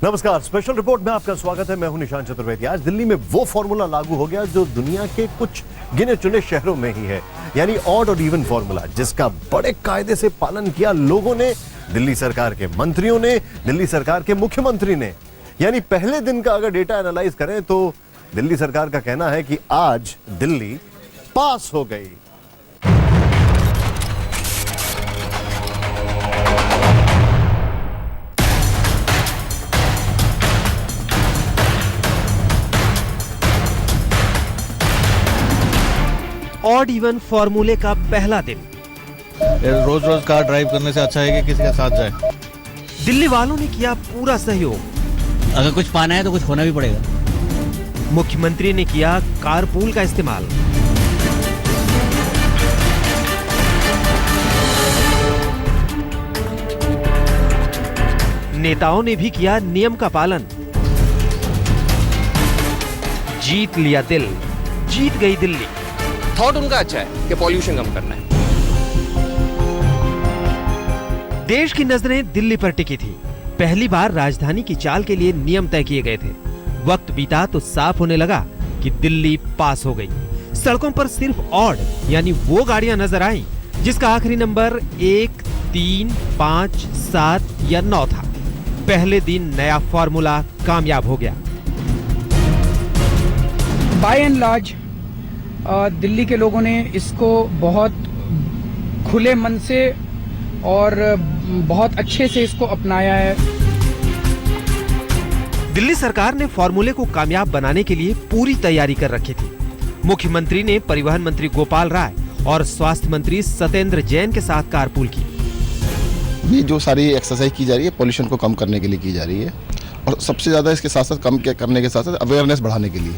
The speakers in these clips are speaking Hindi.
नमस्कार, स्पेशल रिपोर्ट में आपका स्वागत है। मैं हूं निशांत चतुर्वेदी। आज दिल्ली में वो फॉर्मूला लागू हो गया जो दुनिया के कुछ गिने चुने शहरों में ही है, यानी ऑड और इवन फॉर्मूला, जिसका बड़े कायदे से पालन किया लोगों ने, दिल्ली सरकार के मंत्रियों ने, दिल्ली सरकार के मुख्यमंत्री ने। यानी पहले दिन का अगर डेटा एनालाइज करें तो दिल्ली सरकार का कहना है कि आज दिल्ली पास हो गई। ऑड इवन फॉर्मूले का पहला दिन। रोज रोज कार ड्राइव करने से अच्छा है कि किसी के साथ जाए। दिल्ली वालों ने किया पूरा सहयोग। अगर कुछ पाना है तो कुछ खोना भी पड़ेगा। मुख्यमंत्री ने किया कारपूल का इस्तेमाल। नेताओं ने भी किया नियम का पालन। जीत लिया दिल, जीत गई दिल्ली। थॉट उनका अच्छा है कि पॉल्यूशन कम करना है। देश की नजरें दिल्ली पर टिकी थी। पहली बार राजधानी की चाल के लिए नियम तय किए गए थे। वक्त बीता तो साफ होने लगा कि दिल्ली पास हो गई। सड़कों पर सिर्फ ऑड यानी वो गाड़ियां नजर आईं जिसका आखिरी नंबर 1, 3, 5, 7 या 9 था। पहले दिन नया फॉर्मूला कामयाब हो गया। बाय एंड लार्ज दिल्ली के लोगों ने इसको बहुत खुले मन से और बहुत अच्छे से इसको अपनाया है। दिल्ली सरकार ने फॉर्मूले को कामयाब बनाने के लिए पूरी तैयारी कर रखी थी। मुख्यमंत्री ने परिवहन मंत्री गोपाल राय और स्वास्थ्य मंत्री सत्येंद्र जैन के साथ कारपूल की। ये जो सारी एक्सरसाइज की जा रही है पॉल्यूशन को कम करने के लिए की जा रही है, और सबसे ज्यादा इसके साथ साथ कम करने के साथ साथ अवेयरनेस बढ़ाने के लिए।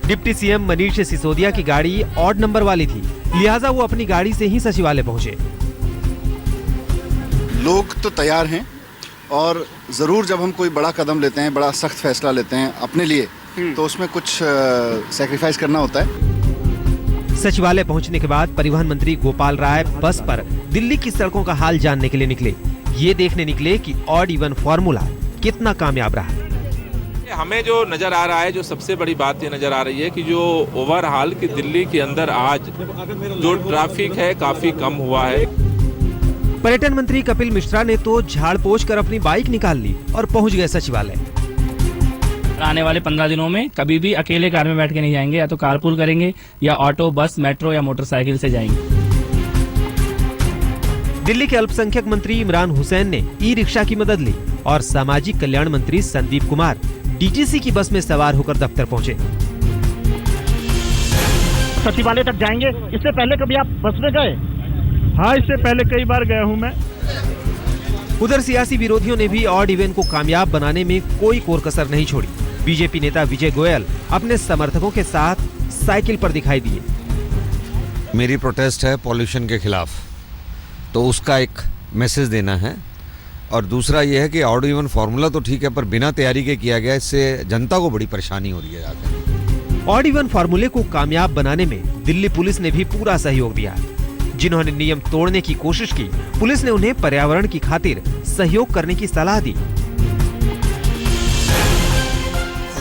डिप्टी सीएम मनीष सिसोदिया की गाड़ी ऑड नंबर वाली थी, लिहाजा वो अपनी गाड़ी से ही सचिवालय पहुंचे। लोग तो तैयार हैं, और ज़रूर जब हम कोई बड़ा कदम लेते हैं, बड़ा सख्त फैसला लेते हैं अपने लिए, तो उसमें कुछ सैक्रिफाइस करना होता है। सचिवालय पहुंचने के बाद परिवहन मंत्री गोपाल राय बस पर दिल्ली की सड़कों का हाल जानने के लिए निकले। ये देखने निकले कि ऑड इवन फॉर्मूला कितना कामयाब रहा। हमें जो नजर आ रहा है, जो सबसे बड़ी बात ये नजर आ रही है कि जो ओवरऑल की दिल्ली के अंदर आज जो ट्रैफिक है काफी कम हुआ है। पर्यटन मंत्री कपिल मिश्रा ने तो झाड़ पोंछ कर अपनी बाइक निकाल ली और पहुंच गए सचिवालय। आने वाले 15 दिनों में कभी भी अकेले कार में बैठ के नहीं जाएंगे, या तो कारपूल करेंगे या ऑटो, बस, मेट्रो या मोटरसाइकिल से जाएंगे। दिल्ली के अल्पसंख्यक मंत्री इमरान हुसैन ने ई रिक्शा की मदद ली और सामाजिक कल्याण मंत्री संदीप कुमार डीटीसी की बस में सवार होकर दफ्तर पहुंचे। सचिवालय तक जाएंगे। इससे पहले कभी आप बस में गए? हाँ, इससे पहले कई बार गया हूं मैं। उधर सियासी विरोधियों ने भी ऑड इवन को कामयाब बनाने में कोई कोर कसर नहीं छोड़ी। बीजेपी नेता विजय गोयल अपने समर्थकों के साथ साइकिल पर दिखाई दिए। मेरी प्रोटेस्ट है पॉल्यूशन के खिलाफ, तो उसका एक मैसेज देना है। और दूसरा यह है कि ऑड इवन फॉर्मूला तो ठीक है, पर बिना तैयारी के किया गया, इससे जनता को बड़ी परेशानी हो रही है आगे। ऑड इवन फॉर्मूले को कामयाब बनाने में दिल्ली पुलिस ने भी पूरा सहयोग दिया। जिन्होंने नियम तोड़ने की कोशिश की, पुलिस ने उन्हें पर्यावरण की खातिर सहयोग करने की सलाह दी।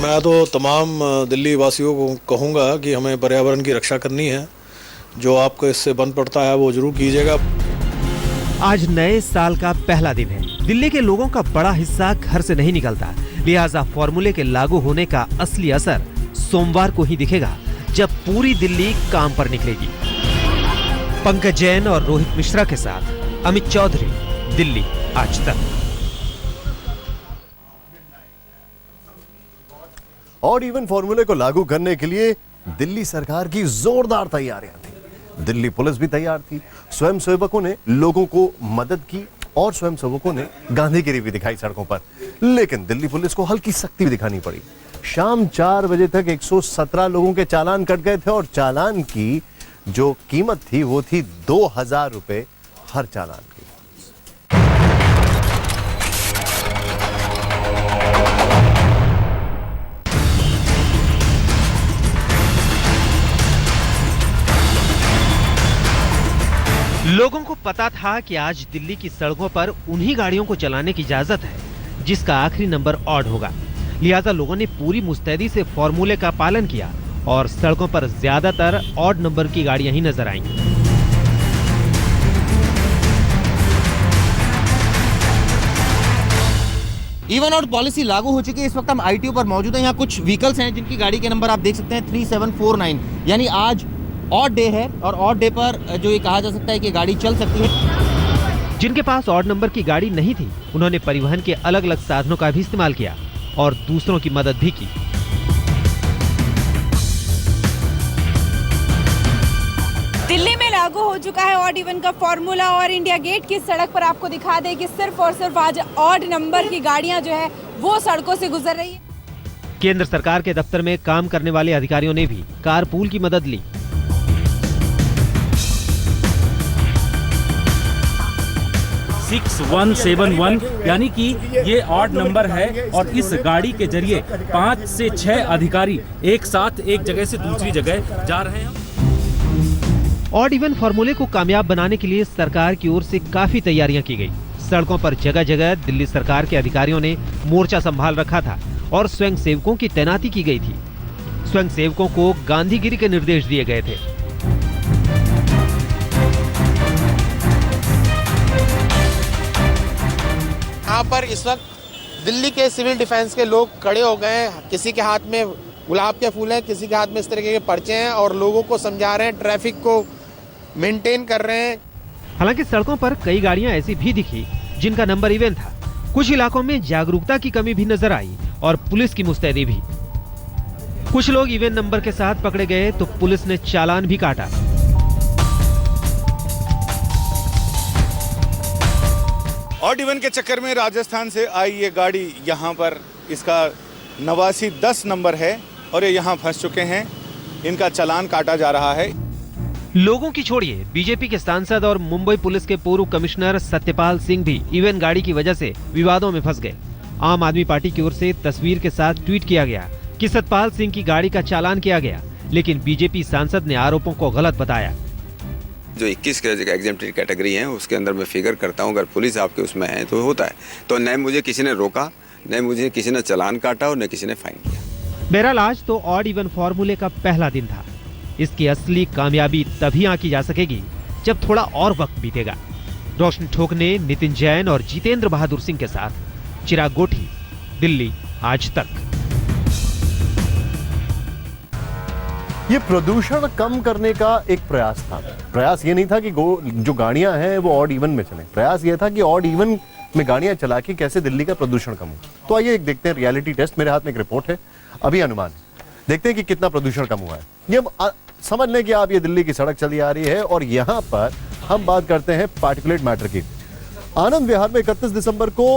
मैं तो तमाम दिल्ली वासियों को कहूँगा कि हमें पर्यावरण की रक्षा करनी है। जो आपको इससे बन पड़ता है वो जरूर कीजिएगा। आज नए साल का पहला दिन है। दिल्ली के लोगों का बड़ा हिस्सा घर से नहीं निकलता, लिहाजा फॉर्मूले के लागू होने का असली असर सोमवार को ही दिखेगा, जब पूरी दिल्ली काम पर निकलेगी। पंकज जैन और रोहित मिश्रा के साथ अमित चौधरी, दिल्ली आज तक। ऑड इवन फॉर्मूले को लागू करने के लिए दिल्ली सरकार की जोरदार तैयारियां थी। दिल्ली पुलिस भी तैयार थी। स्वयंसेवकों ने लोगों को मदद की और स्वयंसेवकों ने गांधीगिरी भी दिखाई सड़कों पर। लेकिन दिल्ली पुलिस को हल्की सख्ती भी दिखानी पड़ी। शाम 4 बजे तक 117 लोगों के चालान कट गए थे, और चालान की जो कीमत थी वो थी 2000 रुपए हर चालान की। लोगों को पता था कि आज दिल्ली की सड़कों पर उन्हीं गाड़ियों को चलाने की इजाजत है जिसका आखिरी नंबर ऑड होगा। लिहाजा लोगों ने पूरी मुस्तैदी से फॉर्मूले का पालन किया और सड़कों पर ज्यादातर ऑड नंबर की गाड़ियां ही नजर आईं। इवन आउट पॉलिसी लागू हो चुकी है। इस वक्त हम ITO पर मौजूद हैं। यहाँ कुछ व्हीकल्स हैं जिनकी गाड़ी के नंबर आप देख सकते हैं 3749, यानी आज ऑड डे है और ऑड डे पर जो ये कहा जा सकता है कि गाड़ी चल सकती है। जिनके पास ऑड नंबर की गाड़ी नहीं थी, उन्होंने परिवहन के अलग अलग साधनों का भी इस्तेमाल किया और दूसरों की मदद भी की। दिल्ली में लागू हो चुका है ऑड इवन का फॉर्मूला और इंडिया गेट की सड़क पर आपको दिखा दे कि सिर्फ और सिर्फ आज ऑड नंबर की गाड़ियां जो है वो सड़कों से गुजर रही है। केंद्र सरकार के दफ्तर में काम करने वाले अधिकारियों ने भी कारपूल की मदद ली। सिक्स 171 यानी कि ये ऑड नंबर है और इस गाड़ी के जरिए 5 से 6 अधिकारी एक साथ एक जगह से दूसरी जगह जा रहे हैं। ऑड इवन फॉर्मूले को कामयाब बनाने के लिए सरकार की ओर से काफी तैयारियां की गई। सड़कों पर जगह जगह दिल्ली सरकार के अधिकारियों ने मोर्चा संभाल रखा था और स्वयं सेवकों की तैनाती की गई थी। स्वयं सेवकों को गांधीगिरी के निर्देश दिए गए थे। यहाँ पर इस वक्त दिल्ली के सिविल डिफेंस के लोग खड़े हो गए हैं। किसी के हाथ में गुलाब के फूल हैं, किसी के हाथ में इस तरीके के पर्चे हैं और लोगों को समझा रहे हैं, ट्रैफिक को मेंटेन कर रहे हैं। हालांकि सड़कों पर कई गाड़ियां ऐसी भी दिखी जिनका नंबर इवन था। कुछ इलाकों में जागरूकता की कमी भी नजर आई और पुलिस की मुस्तैदी भी। कुछ लोग इवन नंबर के साथ पकड़े गए तो पुलिस ने चालान भी काटा। ऑड इवन के चक्कर में राजस्थान से आई ये गाड़ी यहाँ पर इसका 8910 नंबर है और ये यहाँ फंस चुके हैं। इनका चालान काटा जा रहा है। लोगों की छोड़िए, बीजेपी के सांसद और मुंबई पुलिस के पूर्व कमिश्नर सत्यपाल सिंह भी इवन गाड़ी की वजह से विवादों में फंस गए। आम आदमी पार्टी की ओर से तस्वीर के साथ ट्वीट किया गया कि सत्यपाल सिंह की गाड़ी का चालान किया गया, लेकिन बीजेपी सांसद ने आरोपों को गलत बताया। जो 21 के एग्जेम्प्टेड कैटेगरी है उसके अंदर मैं फिगर करता हूँ, अगर पुलिस आपके उसमें है तो होता है। तो न मुझे किसी ने रोका, न मुझे किसी ने चालान काटा और न किसी ने फाइन किया। बहरहाल आज तो ऑड इवन फॉर्मूले का पहला दिन था। इसकी असली कामयाबी तभी आंकी जा सकेगी जब थोड़ा और वक्त बीतेगा। रोशन ठोकने, नितिन जैन और जितेंद्र बहादुर सिंह के साथ चिराग गोठी, दिल्ली आज तक। ये प्रदूषण कम करने का एक प्रयास था। प्रयास ये नहीं था कि जो गाड़ियां हैं वो ऑड इवन में चलें। प्रयास ये था कि ऑड इवन में गाड़ियां चला के कैसे दिल्ली का प्रदूषण कम हो। तो आइए एक देखते हैं रियलिटी टेस्ट। मेरे हाथ में एक रिपोर्ट है, अभी अनुमान देखते हैं कि कितना प्रदूषण कम हुआ है। ये समझ लें कि आप ये दिल्ली की सड़क चली आ रही है और यहाँ पर हम बात करते हैं पार्टिकुलेट मैटर की। आनंद विहार में 31 दिसंबर को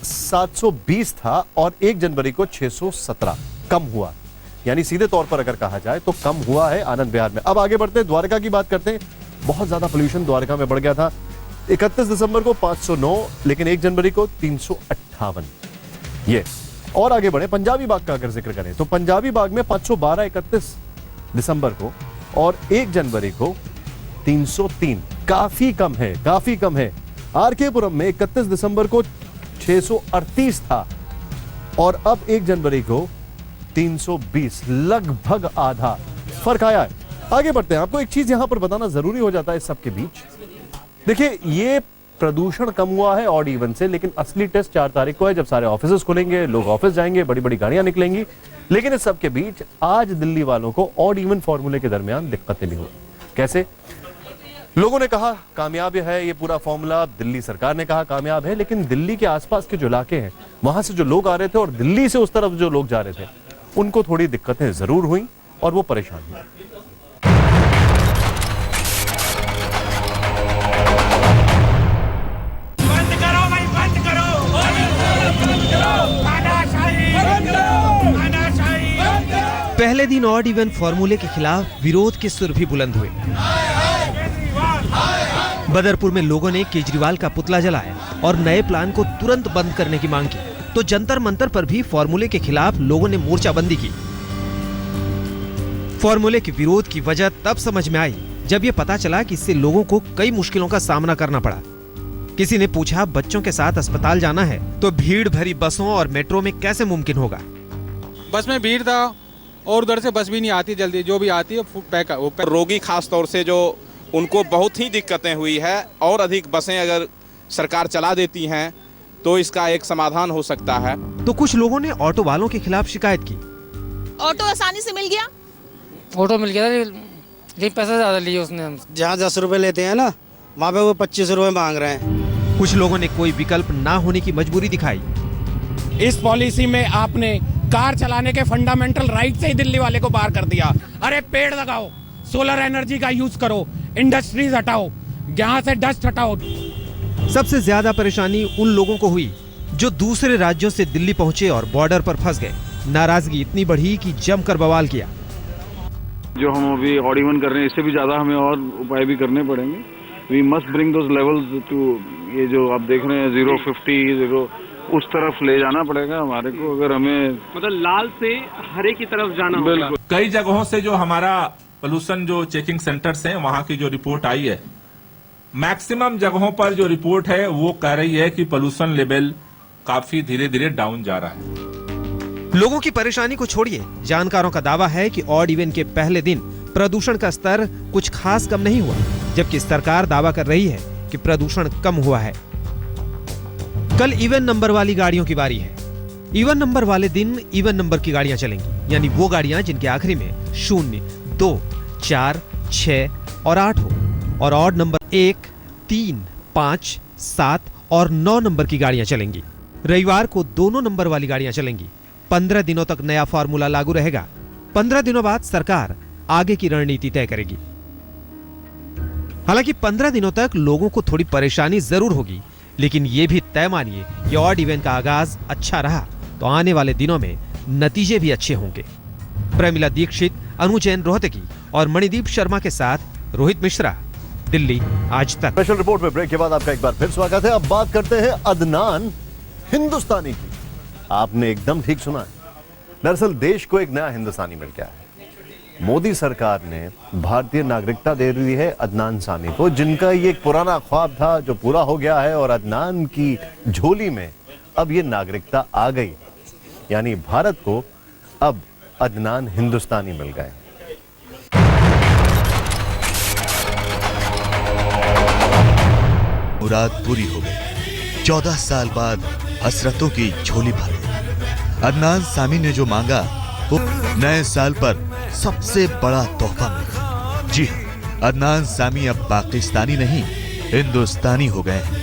720 था और 1 जनवरी को 617 कम हुआ। यानी सीधे तौर पर अगर कहा जाए तो कम हुआ है आनंद विहार में। अब आगे बढ़ते हैं, द्वारका की बात करते हैं। बहुत ज्यादा पोल्यूशन द्वारका में बढ़ गया था। 31 दिसंबर को 509, लेकिन 1 जनवरी को 358। ये और आगे बढ़े, पंजाबी बाग का अगर जिक्र करें तो पंजाबी बाग में 512 31 दिसंबर को और 1 जनवरी को 303। काफी कम है, काफी कम है। आरकेपुरम में 31 दिसंबर को 638 था और अब 1 जनवरी को 320, लगभग आधा फर्क आया है। आगे बढ़ते हैं। आपको एक चीज यहां पर बताना जरूरी हो जाता है इस सबके बीच। देखिए, ये प्रदूषण कम हुआ है ऑड इवन से, लेकिन असली टेस्ट 4 तारीख को है, जब सारे ऑफिसेस खुलेंगे, लोग ऑफिस जाएंगे, बड़ी बड़ी गाड़ियां निकलेंगी। लेकिन इस सबके बीच आज दिल्ली वालों को ऑड इवन फॉर्मूले के दरमियान दिक्कतें भी हुई। कैसे? लोगों ने कहा कामयाब है ये पूरा फॉर्मूला, दिल्ली सरकार ने कहा कामयाब है, लेकिन दिल्ली के आसपास के जो इलाके हैं वहां से जो लोग आ रहे थे और दिल्ली से उस तरफ जो लोग जा रहे थे, उनको थोड़ी दिक्कतें जरूर हुई और वो परेशान हुए। पहले दिन ऑड इवन फॉर्मूले के खिलाफ विरोध के सुर भी बुलंद हुए। बदरपुर में लोगों ने केजरीवाल का पुतला जलाया और नए प्लान को तुरंत बंद करने की मांग की। तो जंतर मंतर पर भी फॉर्मूले के खिलाफ लोगों ने मोर्चाबंदी की। फॉर्मूले के विरोध की वजह तब समझ में आई जब यह पता चला कि इससे लोगों को कई मुश्किलों का सामना करना पड़ा। किसी ने पूछा बच्चों के साथ अस्पताल जाना है तो भीड़ भरी बसों और मेट्रो में कैसे मुमकिन होगा। बस में भीड़ था और उधर से बस भी नहीं आती जल्दी, जो भी आती है पैक। रोगी खास तौर से जो उनको बहुत ही दिक्कतें हुई है और अधिक बसें अगर सरकार चला देती हैं तो इसका एक समाधान हो सकता है। तो कुछ लोगों ने ऑटो वालों के खिलाफ शिकायत की। ऑटो आसानी से मिल गया, ऑटो मिल गया लेकिन पैसा ज्यादा लिए उसने। जहाँ 10 रुपए लेते हैं ना, वहाँ पे वो 25 रुपए मांग रहे हैं। कुछ लोगों ने कोई विकल्प ना होने की मजबूरी दिखाई। इस पॉलिसी में आपने कार चलाने के फंडामेंटल राइट से ही दिल्ली वाले को बाहर कर दिया। अरे पेड़ लगाओ, सोलर एनर्जी का यूज करो, इंडस्ट्रीज हटाओ, यहाँ से डस्ट हटाओ। सबसे ज्यादा परेशानी उन लोगों को हुई जो दूसरे राज्यों से दिल्ली पहुंचे और बॉर्डर पर फंस गए। नाराजगी इतनी बढ़ी कि जमकर बवाल किया। जो हम अभी ऑड इवन कर रहे हैं, इससे भी ज्यादा हमें और उपाय भी करने पड़ेंगे। We must bring those levels to, ये जो आप देख रहे हैं 050 0, उस तरफ ले जाना पड़ेगा हमारे को, अगर हमें मतलब लाल से हरे की तरफ जाना होगा। कई जगहों से जो हमारा पोल्यूशन जो चेकिंग सेंटर्स हैं वहां की जो रिपोर्ट आई है, मैक्सिमम जगहों पर जो रिपोर्ट है वो कह रही है कि पोल्यूशन लेवल काफी धीरे धीरे डाउन जा रहा है। लोगों की परेशानी को छोड़िए, जानकारों का दावा है कि ऑड इवन के पहले दिन प्रदूषण का स्तर कुछ खास कम नहीं हुआ, जबकि सरकार दावा कर रही है कि प्रदूषण कम हुआ है। कल इवन नंबर वाली गाड़ियों की बारी है। इवन नंबर वाले दिन इवन नंबर की गाड़ियां चलेंगी, यानी वो गाड़ियां जिनके आखिरी में 0, 2, 4, 6 और 8 हो, और ऑड नंबर 1, 3, 5, 7 और 9 नंबर की गाड़ियां चलेंगी। रविवार को दोनों नंबर वाली गाड़ियां चलेंगी। 15 दिनों तक नया फॉर्मूला लागू रहेगा। 15 दिनों बाद सरकार आगे की रणनीति तय करेगी। हालांकि 15 दिनों तक लोगों को थोड़ी परेशानी जरूर होगी, लेकिन यह भी तय मानिए कि ऑड इवन का आगाज अच्छा रहा तो आने वाले दिनों में नतीजे भी अच्छे होंगे। प्रमिला दीक्षित, अनु जैन रोहतगी और मणिदीप शर्मा के साथ रोहित मिश्रा, दिल्ली आज तक। स्पेशल रिपोर्ट में ब्रेक के बाद आपका एक बार फिर स्वागत है। अब बात करते हैं अदनान हिंदुस्तानी की। आपने एकदम ठीक सुना है, दरअसल देश को एक नया हिंदुस्तानी मिल गया है। मोदी सरकार ने भारतीय नागरिकता दे दी है अदनान सामी को, जिनका ये एक पुराना ख्वाब था जो पूरा हो गया है, और अदनान की झोली में अब ये नागरिकता आ गई, यानी भारत को अब अदनान हिंदुस्तानी मिल गए। मुराद पूरी हो गई। 14 साल बाद हसरतों की झोली भर गई। अदनान सामी ने जो मांगा वो नए साल पर सबसे बड़ा तोहफा मिला। जी हाँ, अदनान सामी अब पाकिस्तानी नहीं हिंदुस्तानी हो गए हैं।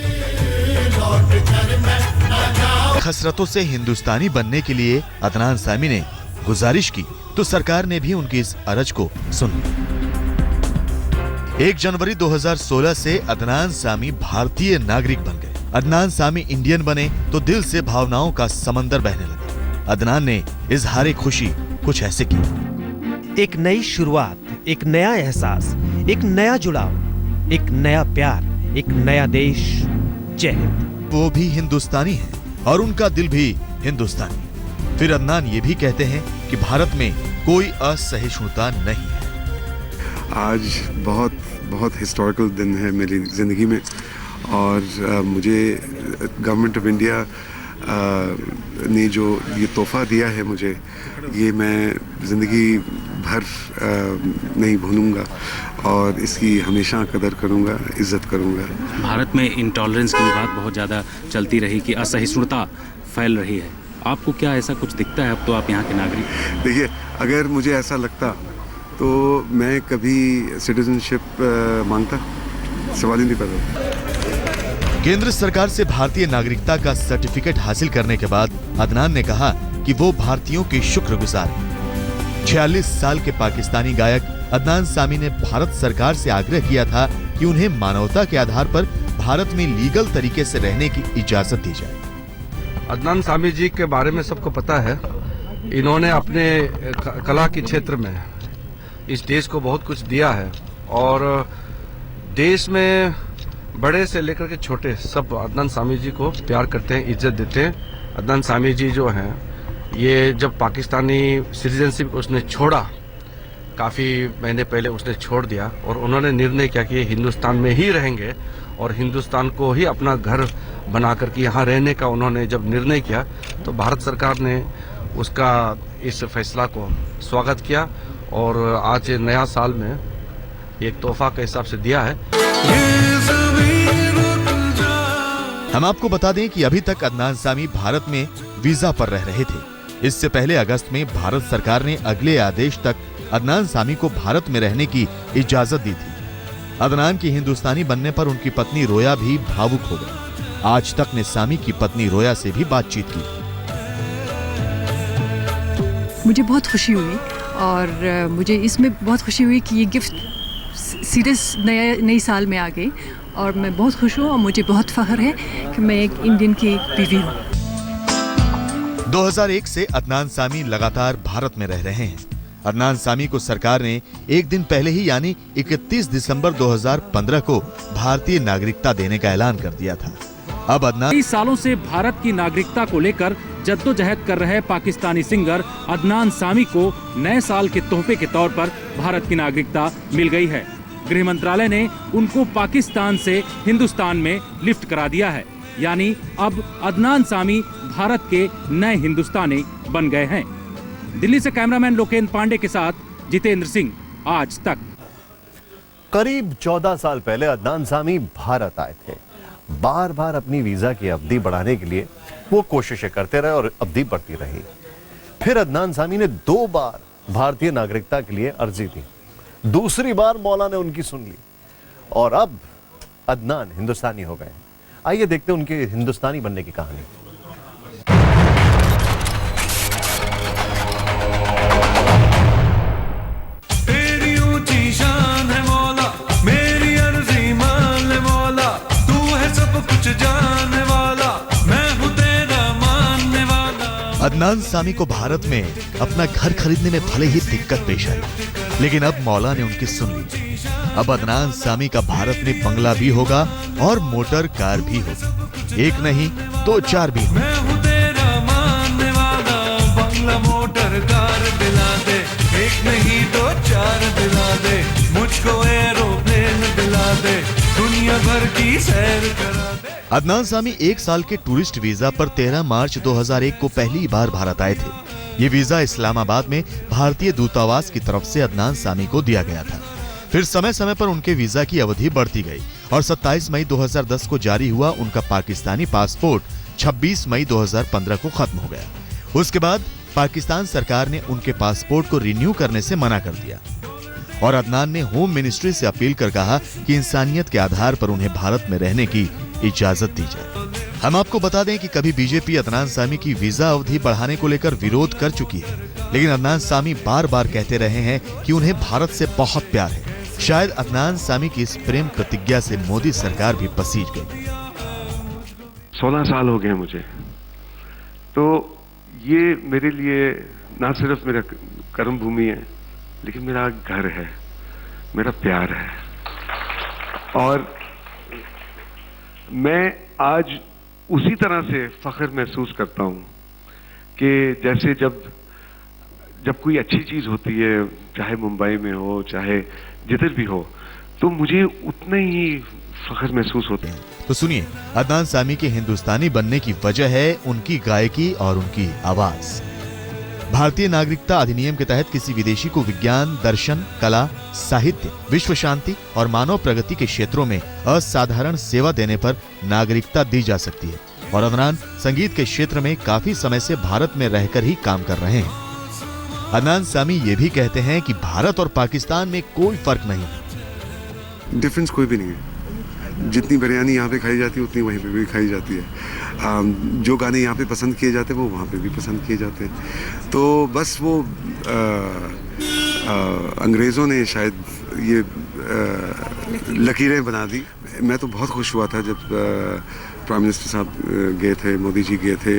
हसरतों से हिंदुस्तानी बनने के लिए अदनान सामी ने गुजारिश की तो सरकार ने भी उनकी इस अर्ज को सुन लिया। 1 जनवरी 2016 से अदनान सामी भारतीय नागरिक बन गए। अदनान सामी इंडियन बने तो दिल से भावनाओं का समंदर बहने लगा। अदनान ने इजहार खुशी कुछ ऐसे किया। एक नई शुरुआत, एक नया एहसास, एक नया जुड़ाव, एक नया प्यार, एक नया देश। जय हिंद। वो भी हिंदुस्तानी है और उनका दिल भी हिंदुस्तानी। फिर अदनान ये भी कहते हैं कि भारत में कोई असहिष्णुता नहीं है। आज बहुत बहुत हिस्टोरिकल दिन है मेरी ज़िंदगी में, और मुझे गवर्नमेंट ऑफ इंडिया ने जो ये तोहफा दिया है मुझे, ये मैं ज़िंदगी भर नहीं भूलूंगा और इसकी हमेशा कदर करूंगा, इज्जत करूंगा। भारत में इंटॉलरेंस की बात बहुत ज़्यादा चलती रही कि असहिष्णुता फैल रही है। आपको क्या ऐसा कुछ दिखता है? अब तो आप यहाँ के नागरिक। देखिए, अगर मुझे ऐसा लगता तो मैं कभी सिटीजनशिप मांगता, सवाल ही नहीं पैदा। केंद्र सरकार से भारतीय नागरिकता का सर्टिफिकेट हासिल करने के बाद अदनान ने कहा कि वो भारतीयों के शुक्रगुजार हैं। 46 साल के पाकिस्तानी गायक अदनान सामी ने भारत सरकार से आग्रह किया था कि उन्हें मानवता के आधार पर भारत में लीगल तरीके से रहने की इजाजत दी जाए। अदनान सामी जी के बारे में सबको पता है। इन्होंने अपने कला के क्षेत्र में इस देश को बहुत कुछ दिया है, और देश में बड़े से लेकर के छोटे सब अदनान सामी जी को प्यार करते हैं, इज्जत देते हैं। अदनान सामी जी जो हैं, ये जब पाकिस्तानी सिटीजनशिप उसने छोड़ा काफ़ी महीने पहले उसने छोड़ दिया और उन्होंने निर्णय किया कि ये हिंदुस्तान में ही रहेंगे और हिंदुस्तान को ही अपना घर बना करके यहाँ रहने का उन्होंने जब निर्णय किया तो भारत सरकार ने उसका इस फैसला को स्वागत किया और आज नया साल में एक तोहफा के हिसाब से दिया है। हम आपको बता दें कि अभी तक अदनान सामी भारत में वीजा पर रह रहे थे। इससे पहले अगस्त में भारत सरकार ने अगले आदेश तक अदनान सामी को भारत में रहने की इजाजत दी थी। अदनान की हिंदुस्तानी बनने पर उनकी पत्नी रोया भी भावुक हो गई। आज तक ने सामी की पत्नी रोया से भी बातचीत की। मुझे बहुत खुशी हुई और मुझे इसमें बहुत खुशी हुई कि ये गिफ्ट सीरियस नई साल में आ गई और मैं बहुत खुश हूँ और मुझे बहुत फख्र है कि मैं एक इंडियन की बीवी हूँ। 2001 से अदनान सामी लगातार भारत में रह रहे हैं। अदनान सामी को सरकार ने एक दिन पहले ही यानी 31 दिसंबर 2015 को भारतीय नागरिकता देने का ऐलान कर दिया था। अब अदनान कई सालों से भारत की नागरिकता को लेकर जद्दोजहद कर रहे पाकिस्तानी सिंगर अदनान सामी को नए साल के तोहफे के तौर पर भारत की नागरिकता मिल गई है। गृह मंत्रालय ने उनको पाकिस्तान से हिंदुस्तान में लिफ्ट करा दिया है, यानी अब अदनान सामी भारत के नए हिंदुस्तानी बन गए हैं। दिल्ली से कैमरामैन लोकेंद्र पांडे के साथ जितेंद्र सिंह, आज तक। करीब 14 साल पहले अदनान सामी भारत आए थे। बार बार अपनी वीजा की अवधि बढ़ाने के लिए वो कोशिशें करते रहे और अवधि बढ़ती रही। फिर अदनान सामी ने 2 बार भारतीय नागरिकता के लिए अर्जी दी। दूसरी बार मौला ने उनकी सुन ली और अब अदनान हिंदुस्तानी हो गए। आइए देखते हैं उनके हिंदुस्तानी बनने की कहानी। तेरी ऊंची शान है मौला, मेरी अर्जी मान ले मौला, तू है सब कुछ जानने वाला, मैं हूँ तेरा मानने वाला। अदनान सामी को भारत में अपना घर खरीदने में भले ही दिक्कत पेश आई, लेकिन अब मौला ने उनकी सुन ली। अब अदनान सामी का भारत में बंगला भी होगा और मोटर कार भी होगी। एक नहीं 2-4 भी। मैं हूँ तेरा मानने वाला, बंगला मोटर कार दिला दे, एक नहीं 2-4 दिला दे, मुझको एरोप्लेन दिला दे, दुनिया भर की सैर करा दे। अदनान सामी 1 साल के टूरिस्ट वीजा पर 13 मार्च 2001 को पहली बार भारत आए थे। ये वीजा इस्लामाबाद में भारतीय दूतावास की तरफ से अदनान सामी को दिया गया था। फिर समय समय पर उनके वीजा की अवधि बढ़ती गई और 27 मई 2010 को जारी हुआ उनका पाकिस्तानी पासपोर्ट 26 मई 2015 को खत्म हो गया। उसके बाद पाकिस्तान सरकार ने उनके पासपोर्ट को रिन्यू करने से मना कर दिया और अदनान ने होम मिनिस्ट्री से अपील कर कहा कि इंसानियत के आधार पर उन्हें भारत में रहने की इजाजत दी जाए। हम आपको बता दें कि कभी बीजेपी अदनान सामी की वीजा अवधि बढ़ाने को लेकर विरोध कर चुकी है, लेकिन अदनान सामी बार बार कहते रहे हैं कि उन्हें भारत से बहुत प्यार है। शायद अदनान सामी की इस प्रेम प्रतिज्ञा से मोदी सरकार भी पसीज गई। 16 साल हो गए मुझे, तो ये मेरे लिए ना सिर्फ मेरा कर्म भूमि है, लेकिन मेरा घर है, मेरा प्यार है। और मैं आज उसी तरह से फख्र महसूस करता हूं कि जैसे जब कोई अच्छी चीज होती है, चाहे मुंबई में हो चाहे जिधर भी हो, तो मुझे उतना ही फख्र महसूस होता है। तो सुनिए, अदनान सामी के हिंदुस्तानी बनने की वजह है उनकी गायकी और उनकी आवाज। भारतीय नागरिकता अधिनियम के तहत किसी विदेशी को विज्ञान, दर्शन, कला, साहित्य, विश्व शांति और मानव प्रगति के क्षेत्रों में असाधारण सेवा देने पर नागरिकता दी जा सकती है और अदनान संगीत के क्षेत्र में काफी समय से भारत में रहकर ही काम कर रहे हैं। अदनान सामी ये भी कहते हैं कि भारत और पाकिस्तान में कोई फर्क नहीं है। डिफरेंस कोई भी नहीं है। जितनी बिरयानी यहाँ पे खाई जाती है उतनी वहीं पे भी खाई जाती है। जो गाने यहाँ पे पसंद किए जाते हैं वो वहाँ पे भी पसंद किए जाते हैं। तो बस वो अंग्रेज़ों ने शायद ये लकीरें बना दी। मैं तो बहुत खुश हुआ था जब प्राइम मिनिस्टर साहब गए थे, मोदी जी गए थे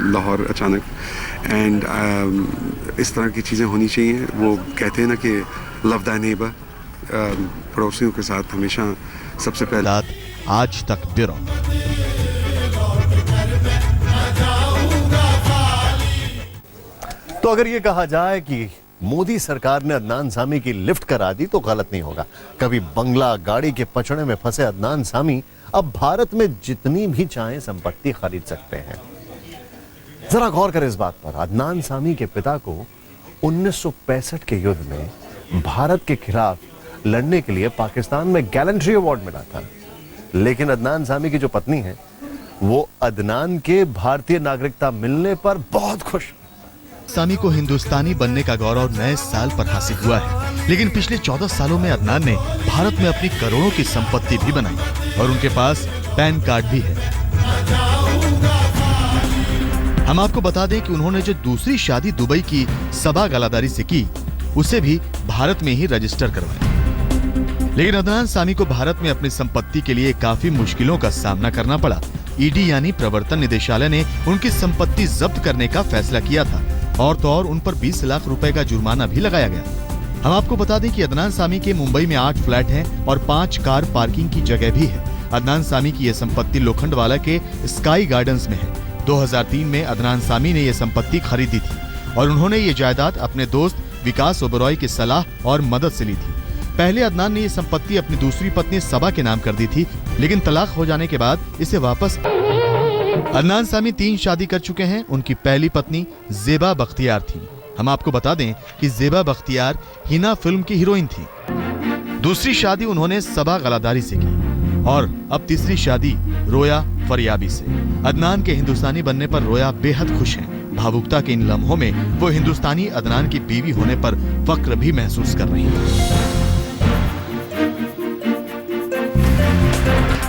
लाहौर अचानक। एंड इस तरह की चीज़ें होनी चाहिए। वो कहते हैं ना कि लव द नेबर, पड़ोसियों के साथ हमेशा सबसे पहले। आज तक ब्यूरो। तो अगर ये कहा जाए कि मोदी सरकार ने अदनान सामी की लिफ्ट करा दी तो गलत नहीं होगा। कभी बंगला गाड़ी के पचड़े में फंसे अदनान सामी अब भारत में जितनी भी चाहें संपत्ति खरीद सकते हैं। जरा गौर करें इस बात पर, अदनान सामी के पिता को 1965 के युद्ध में भारत के खिलाफ लड़ने के लिए पाकिस्तान में गैलेंट्री अवार्ड मिला था। लेकिन अदनान सामी की जो पत्नी है वो अदनान के भारतीय नागरिकता मिलने पर बहुत खुश। सामी को हिंदुस्तानी बनने का गौरव नए साल पर हासिल हुआ है, लेकिन पिछले 14 सालों में अदनान ने भारत में अपनी करोड़ों की संपत्ति भी बनाई और उनके पास पैन कार्ड भी है। हम आपको बता दें कि उन्होंने जो दूसरी शादी दुबई की सबा गलादारी से की, उसे भी भारत में ही रजिस्टर करवाया। लेकिन अदनान सामी को भारत में अपनी संपत्ति के लिए काफी मुश्किलों का सामना करना पड़ा। ईडी यानी प्रवर्तन निदेशालय ने उनकी संपत्ति जब्त करने का फैसला किया था और तो और उन पर 20 लाख रुपए का जुर्माना भी लगाया गया। हम आपको बता दें कि अदनान सामी के मुंबई में 8 फ्लैट हैं और 5 कार पार्किंग की जगह भी है। अदनान सामी की यह संपत्ति लोखंडवाला के स्काई गार्डन्स में है। 2003 में अदनान सामी ने यह संपत्ति खरीदी थी और उन्होंने ये जायदाद अपने दोस्त विकास ओबरॉय की सलाह और मदद से ली थी। पहले अदनान ने ये संपत्ति अपनी दूसरी पत्नी सबा के नाम कर दी थी, लेकिन तलाक हो जाने के बाद इसे वापस। अदनान सामी 3 शादी कर चुके हैं। उनकी पहली पत्नी ज़ेबा बख्तियार थी। हम आपको बता दें कि ज़ेबा बख्तियार हिना फिल्म की हीरोइन थी। दूसरी शादी उन्होंने सबा गलादारी से की और अब तीसरी शादी रोया फरियाबी से। अदनान के हिंदुस्तानी बनने पर रोया बेहद खुश हैं। भावुकता के इन लम्हों में वो हिंदुस्तानी अदनान की बीवी होने पर फक्र भी महसूस कर रही हैं।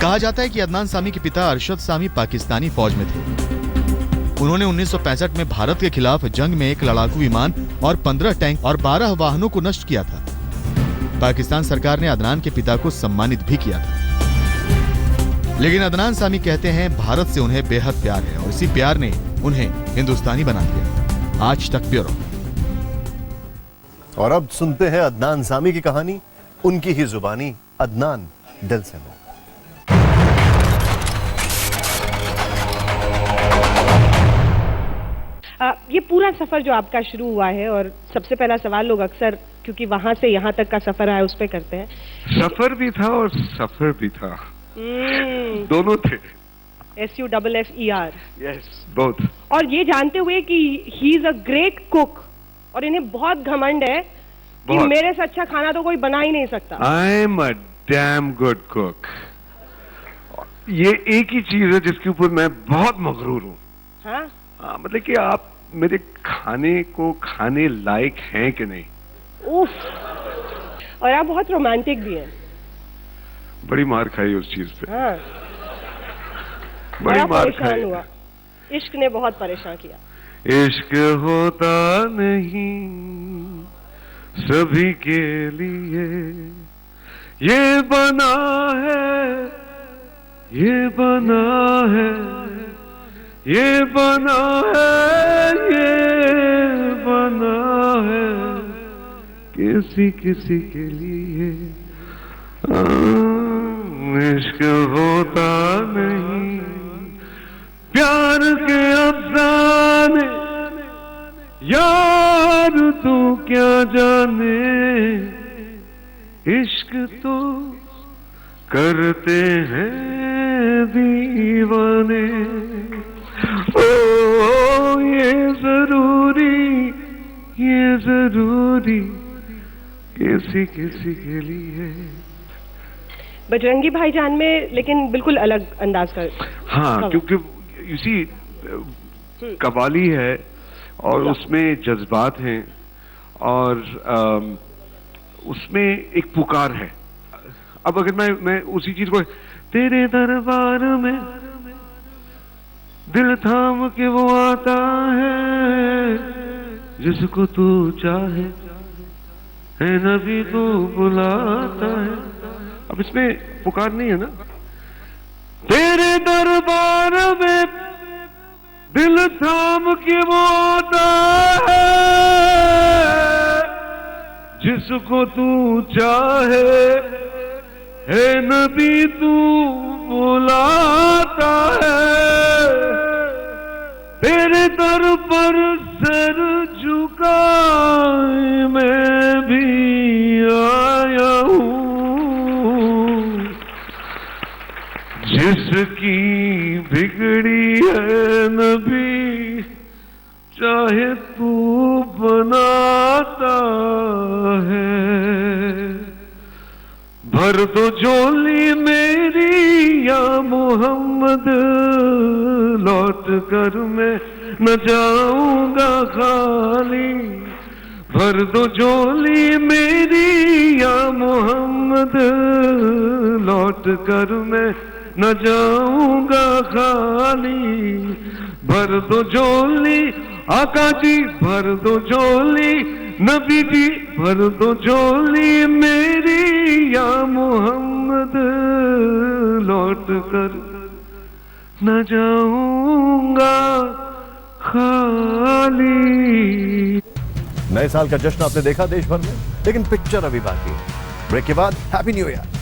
कहा जाता है कि अदनान सामी के पिता अरशद सामी पाकिस्तानी फौज में थे। उन्होंने 1965 में भारत के खिलाफ जंग में एक लड़ाकू विमान और 15 टैंक और 12 वाहनों को नष्ट किया था। पाकिस्तान सरकार ने अदनान के पिता को सम्मानित भी किया था। लेकिन अदनान सामी कहते हैं भारत से उन्हें बेहद प्यार है और इसी प्यार ने उन्हें हिंदुस्तानी बना दिया। आज तक ब्यूरो। और अब सुनते हैं अदनान सामी की कहानी, उनकी ही जुबानी। अदनान दिल से मिल। ये पूरा सफर जो आपका शुरू हुआ है, और सबसे पहला सवाल लोग अक्सर क्योंकि वहां से यहाँ तक का सफर है उस पे करते हैं। सफर भी था और सफर भी था, दोनों थे। SUFFER। Yes, both. और ये जानते हुए कि he is a great cook और इन्हें बहुत घमंड है कि मेरे से अच्छा खाना तो कोई बना ही नहीं सकता। I am a damn good cook. ये एक ही चीज है जिसके ऊपर मैं बहुत मगरूर हूँ। हाँ? मतलब कि आप मेरे खाने को खाने लायक हैं कि नहीं। उफ। और आप बहुत रोमांटिक भी हैं। बड़ी मार खाई उस चीज पे। हाँ। बड़ी मार खाई। हुआ। इश्क ने बहुत परेशान किया। इश्क होता नहीं सभी के लिए, ये बना है, ये बना है, ये बना है, ये बना है किसी किसी के लिए। इश्क होता नहीं प्यार के अफसाने, यार तू क्या जाने, इश्क तो करते हैं दीवाने। ओ ये जरूरी किसी किसी के लिए। बजरंगी भाईजान में लेकिन बिल्कुल अलग अंदाज का। हाँ, क्योंकि इसी कवाली है और उसमें जज्बात हैं और उसमें एक पुकार है। अब अगर मैं उसी चीज को, तेरे दरबार में दिल थाम के वो आता है जिसको तू चाहे, है नबी तू बुलाता है। अब इसमें पुकार नहीं है ना। तेरे दरबार में दिल थाम के वो आता है जिसको तू चाहे, है नबी तू बुलाता है। तेरे दर पर सर झुका मैं भी आया हूँ, जिसकी बिगड़ी है नबी चाहे तू बनाता है। भर दो झोली मेरी या मोहम्मद, लौट कर मैं न जाऊंगा खाली। भर दो झोली मेरी या मोहम्मद, लौट कर मैं न जाऊंगा खाली। भर दो झोली आका जी, भर दो झोली नबी जी, भर दो झोली मेरी या मोहम्मद, लौट कर न जाऊंगा खाली। नए साल का जश्न आपने देखा देश भर में, लेकिन पिक्चर अभी बाकी है। ब्रेक के बाद हैप्पी न्यू ईयर।